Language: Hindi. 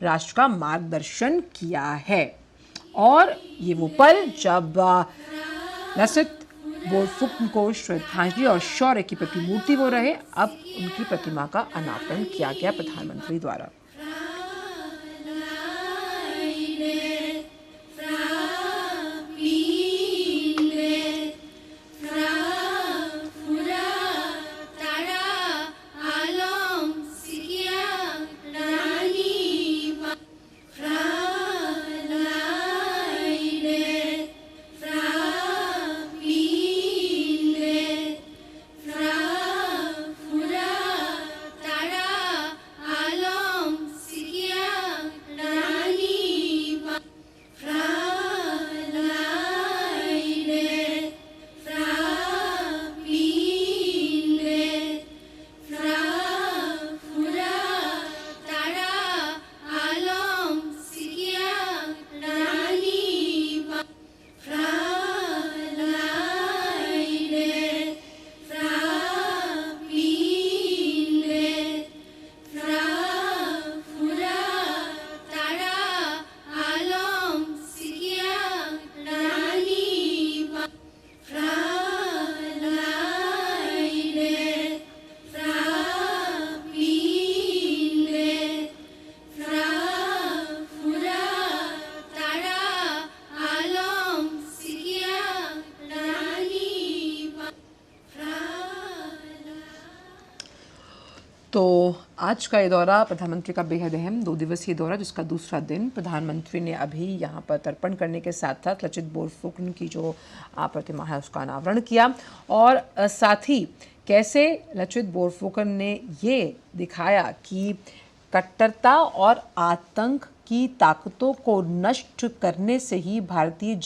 राष्ट्र का मार्गदर्शन किया है। और ये वो पल जब लचित बोरफुकन को श्रद्धांजलि और शौर्य की प्रतिमूर्ति वो रहे। अब उनकी प्रतिमा का अनावरण किया गया प्रधानमंत्री द्वारा। तो आज का ये दौरा प्रधानमंत्री का बेहद अहम 2 दिवसीय दौरा, जिसका दूसरा दिन प्रधानमंत्री ने अभी यहाँ पर तर्पण करने के साथ साथ लचित बोरफुकन की जो प्रतिमा है उसका अनावरण किया। और साथ ही कैसे लचित बोरफुकन ने ये दिखाया कि कट्टरता और आतंक की ताकतों को नष्ट करने से ही भारतीय